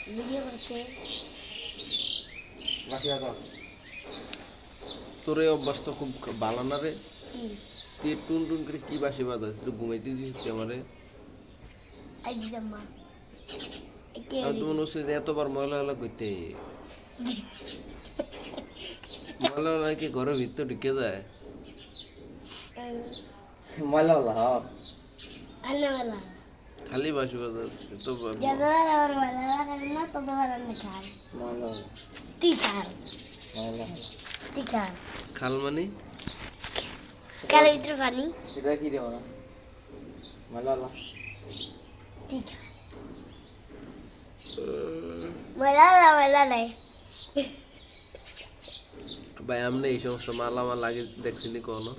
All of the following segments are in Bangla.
ভিডিও করছে। বাকি আছে তোর এই অভ্যাস তো খুব ভালো না রে। কি তুই টুন টুন করে কি বাসি বাজাস, একটু ঘুমাইতে দিস আমারে। আই দিতাম মা কে আমি তো মনে হচ্ছে যে এতবার ময়লা হলা করতে ময়লা হলা কি ঘরের ভিতরে ঢুকে যায়। ময়লা হলা হ্যাঁ আন্নাওয়ালা খালি বাসি বাজাস এত যতবার আমার ভালো লাগে না ততবার আমি খাই। ময়লা হলা তুই খাল ময়লা হলা তুই খাল খাল মানে কালের ভিতরে পানি এটা কি রে ওরা ময়লা হলা তুই খা ময়লা নাই ভাই আমি এই সমস্ত মালামাল আগে দেখছিনি কোনো।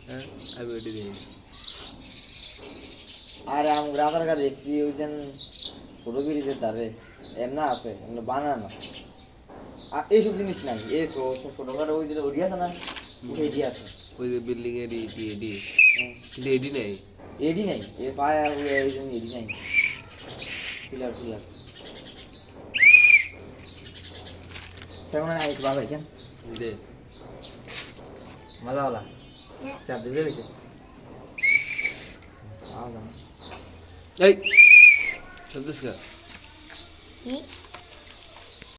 হ্যাঁ আমি ওইটি দিই। আরে আমি রাতার কাছে দেখছি ওই যে ছোট বিড়িতে তারে এমনা আছে এমনি বানানো আর এইসব জিনিস নাই এই ছোটখাটো ওই যে ওডি আছে না এডি আছে ওই যে বিল্ডিং এর এডি এডি কিন্তু এডি নেই। এডি নাই এ পায় ওই জন্য এডি নাই পিলার পিলার সেমন আই তো বাবা কেন দে মজা হলা চাপ দিলে গেছে আও না এই সদস্য কি